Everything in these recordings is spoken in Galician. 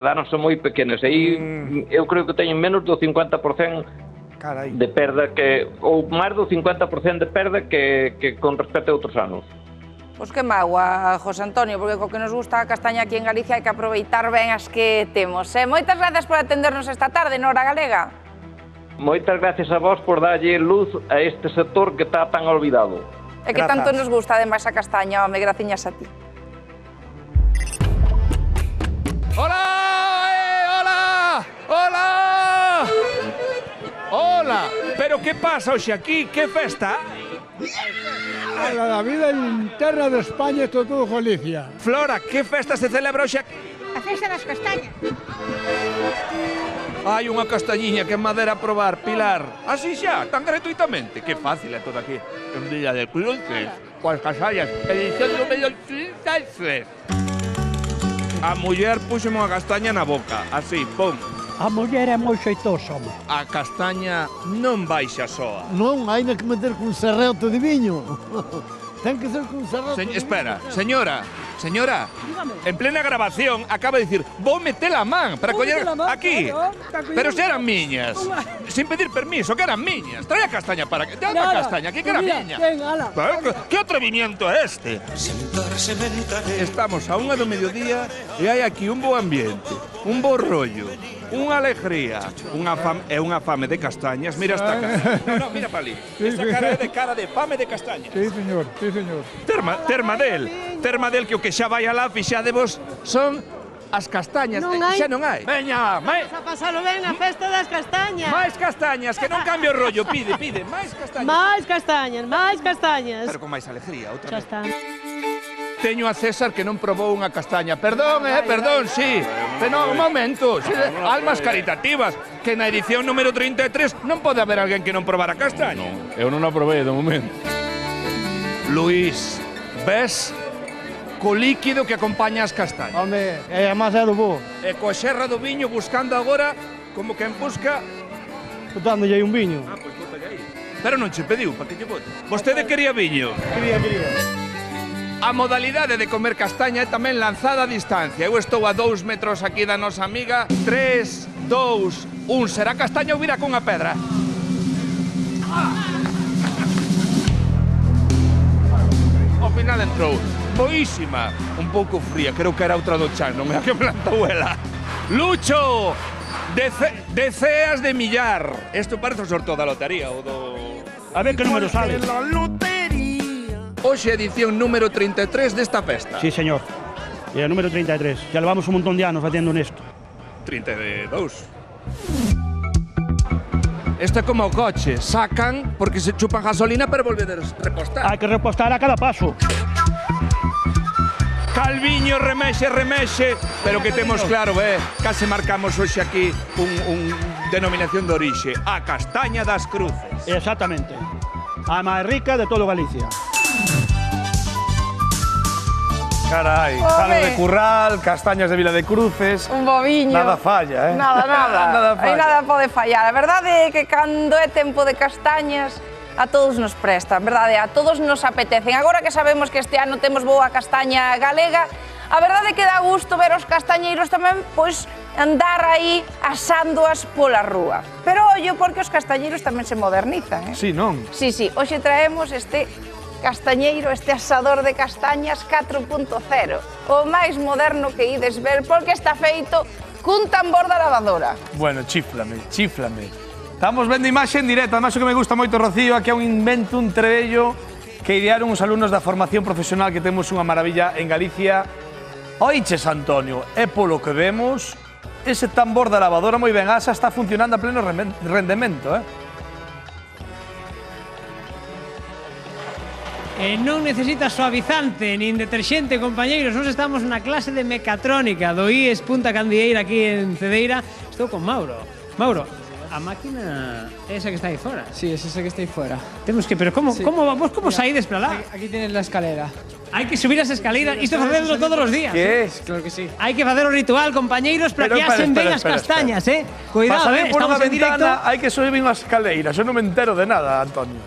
Danos son moi pequenas, aí eu creo que teñen menos do 50% de perda ou máis do 50% de perda que con respecto a outros anos. Pois que magua, José Antonio, porque co que nos gusta a castaña aquí en Galicia hai que aproveitar ben as que temos. Moitas gracias por atendernos esta tarde na Hora Galega. Moitas gracias a vos por darlle luz a este sector que está tan olvidado. E que tanto nos gusta ademais a castaña, home, graciñas a ti. ¡Hola! ¡Hola! ¡Hola! ¡Hola! Pero que pasa hoxe aquí? Que festa? A vida interna de España e todo Galicia. Flora, que festa se celebra hoxe aquí? A festa das castañas. Hai unha castañiña que é madera a probar, Pilar. Así xa, tan gratuitamente. Que fácil é todo aquí. En Villa de Cruces, coas casallas, edición número 33. A muller puxeme unha castaña na boca, así, pum. A muller é moi xeitosa, home. A castaña non baixa soa. Non, hai que meter con serreto de viño. Ten que ser con serreto de viño. Espera, señora, en plena grabación acaba de dicir vou meter a man para coller aquí. Pero se eran miñas. Sin pedir permiso, que eran miñas. Trae a castaña para que... Dame a castaña, aquí que era miña. ¿Qué atrevimiento é este? Estamos a 1 do mediodía e hai aquí un bo ambiente, un bo rollo, unha alegría, unha fame de castañas. Mira esta cara. No, mira para ali. Esa cara é de cara de fame de castañas. Sí, señor, sí, señor. Termadel que o que xa vai alá, fixadevos, son as castañas. Xa non hai. Veña, Vamos a pasalo ben a festa das castañas. máis castañas, que non cambio o rollo. Pide, máis castañas. Máis castañas, máis castañas. Pero con máis alegría, outra Xa vez. está. Teño a César que non probou unha castaña. Perdón, perdón, sí. Pero un momento, almas caritativas, que na edición número 33 non pode haber alguén que non probara castaña. Non, eu non a probei de momento. Luís, ves co líquido que acompaña as castañas. Home, é demasiado bo. E coa xerra do viño buscando agora como que en busca... Botándolle aí un viño. Pois bótalle aí. Pero non che pediu para que lle bote. Vostede quería viño. Quería. A modalidade de comer castaña é tamén lanzada a distancia. Eu estou a 2 metros aquí da nosa amiga. 3, 2, 1. Será castaña ou vira cunha pedra? Ao final entrou. Boísima. Un pouco fría. Creo que era outra do chan. Non me a que plantou ela. Lucho! Deceas de millar. Isto parece o sorteo da lotería ou do... A ver que número sale. Hoxe edición número 33 desta festa. Sí, señor. E o número 33. Ya levamos un montón de anos facendo nesto. 32. Isto é como o coche. Sacan porque se chupan gasolina para volver a repostar. Hai que repostar a cada paso. Calviño, remexe. Pero que temos claro, case marcamos hoxe aquí un denominación de orixe. A castaña das Cruces. Exactamente. A máis rica de todo Galicia. Carai, salo de curral, castañas de Vila de Cruces. Un boviño. Nada falla, Nada. Nada falla. Aí nada pode fallar. A verdade é que cando é tempo de castañas, a todos nos prestan, verdade? A todos nos apetecen. Agora que sabemos que este ano temos boa castaña galega, a verdade é que dá gusto ver os castañeiros tamén, pois, andar aí asándoas pola rúa. Pero ollo, porque os castañeiros tamén se modernizan, Sí, non? Sí, hoxe traemos este castañeiro, este asador de castañas 4.0, o máis moderno que ides ver, porque está feito cun tambor da lavadora. Bueno, chíflame. Estamos vendo imaxe en directo, además o que me gusta moito, Rocío, aquí é un invento, un trebello que idearon os alumnos da formación profesional, que temos unha maravilla en Galicia. Oiches, Antonio, e polo que vemos, ese tambor da lavadora moi ben asa está funcionando a pleno rendemento, Non necesita suavizante nin deterxente, compañeiros. Nos estamos na clase de mecatrónica do IES Punta Candieira aquí en Cedeira. Estou con Mauro. Mauro, a máquina é esa que está aí fora? Sí, es esa que está aí fora. Temos que, pero como saídes para lá? Aquí tienes la escalera. Hai que subir as escaleras, isto facéndolo todos os días. Que es? Claro que sí. Hai que facer o ritual, compañeiros, para que asen ben as castañas, Cuidado, Para salir por estamos unha en directo. ventana hai que subir unhas escaleiras, eu non me entero de nada, Antonio.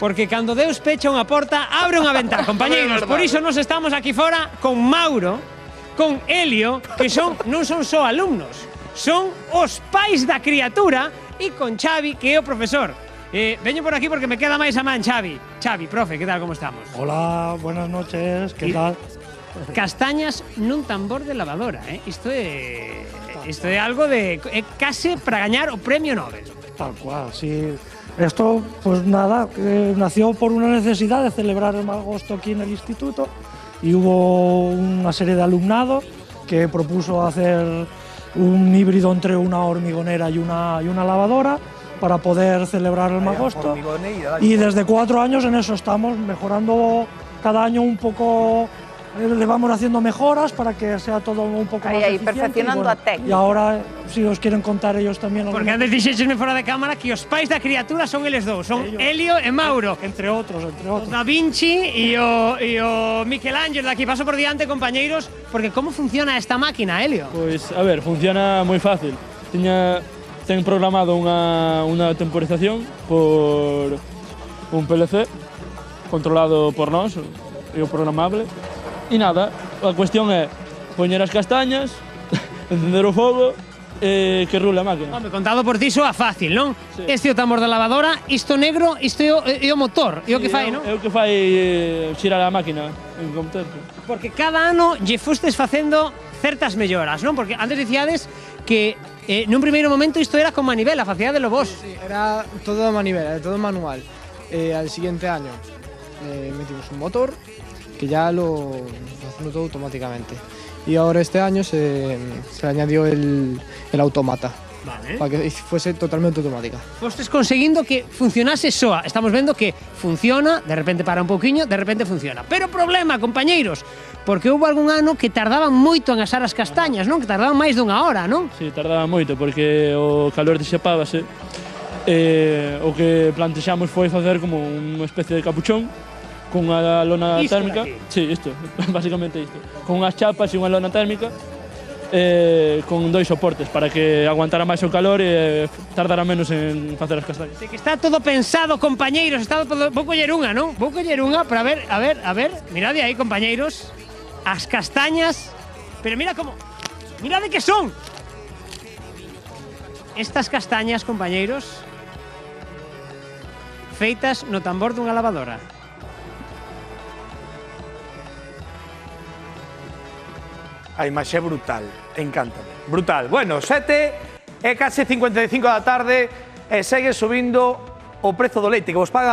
Porque cando Deus pecha unha porta, abre unha ventana, compañeiros. Por iso nos estamos aquí fora con Mauro, con Helio, que non son só alumnos, son os pais da criatura, e con Xavi, que é o profesor. Veño por aquí porque me queda máis a man, Xavi. Xavi, profe, que tal, como estamos? Hola, buenas noches, ¿qué tal? Castañas nun tambor de lavadora, Isto é algo de... É case para gañar o premio Nobel. Tal cual, sí. Esto, pues nada, nació por una necesidad de celebrar el mal agosto aquí en el instituto y hubo una serie de alumnado que propuso hacer un híbrido entre una hormigonera y una lavadora para poder celebrar el Magosto. Y desde 4 años en eso estamos, mejorando cada año un poco, le vamos haciendo mejoras para que sea todo un poco más eficiente. Perfeccionando a técnica. Y ahora, si os quieren contar ellos también... Porque antes dixéchesme fora de cámara que os pais da criatura son eles dous, son Helio e Mauro. Entre outros. O Da Vinci e o Michelangelo. Aquí paso por diante, compañeiros, porque como funciona esta máquina, Helio? Pois, a ver, funciona moi fácil. Ten programado unha temporización por un PLC controlado por nós, é o programable. E nada, a cuestión é poñer as castañas, encender o fogo e que rule a máquina. Home, contado por ti soa fácil, non? Sí. Este é o tambor da lavadora, isto negro, isto é o motor, é o que fai, non? É o que fai xirar a máquina en contento. Porque cada ano lle fostes facendo certas melloras, non? Porque antes dicíades que nun primeiro momento isto era con manivela, facíadelo vos. Sí, era todo a manivela, todo manual. Al siguiente año metimos un motor que ya lo hacemos todo automáticamente. Y ahora este año se añadió el automata. Vale. Para que fuese totalmente automática. Fostes conseguindo que funcionase soa. Estamos vendo que funciona, de repente para un pouquiño, de repente funciona. Pero problema, compañeiros, porque houve algún ano que tardaban moito en asar as castañas, non? Que tardaban máis dunha hora, non? Sí, tardaba moito porque o calor disipábase. O que plantexamos foi facer como unha especie de capuchón con unha lona térmica. Sí, isto, basicamente isto. Con unhas chapas e unha lona térmica. Con 2 soportes para que aguantara máis o calor e tardara menos en facer as castañas. Que está todo pensado, compañeiros, vou coller unha, non? Vou coller unha para ver, a ver, mirade aí, compañeiros, as castañas, pero mira como, mirade que son. Estas castañas, compañeiros, feitas no tambor dunha lavadora. A imaxe é brutal, encántame. Brutal. Bueno, 7 e case 55 da tarde e segue subindo o prezo do leite que vos paga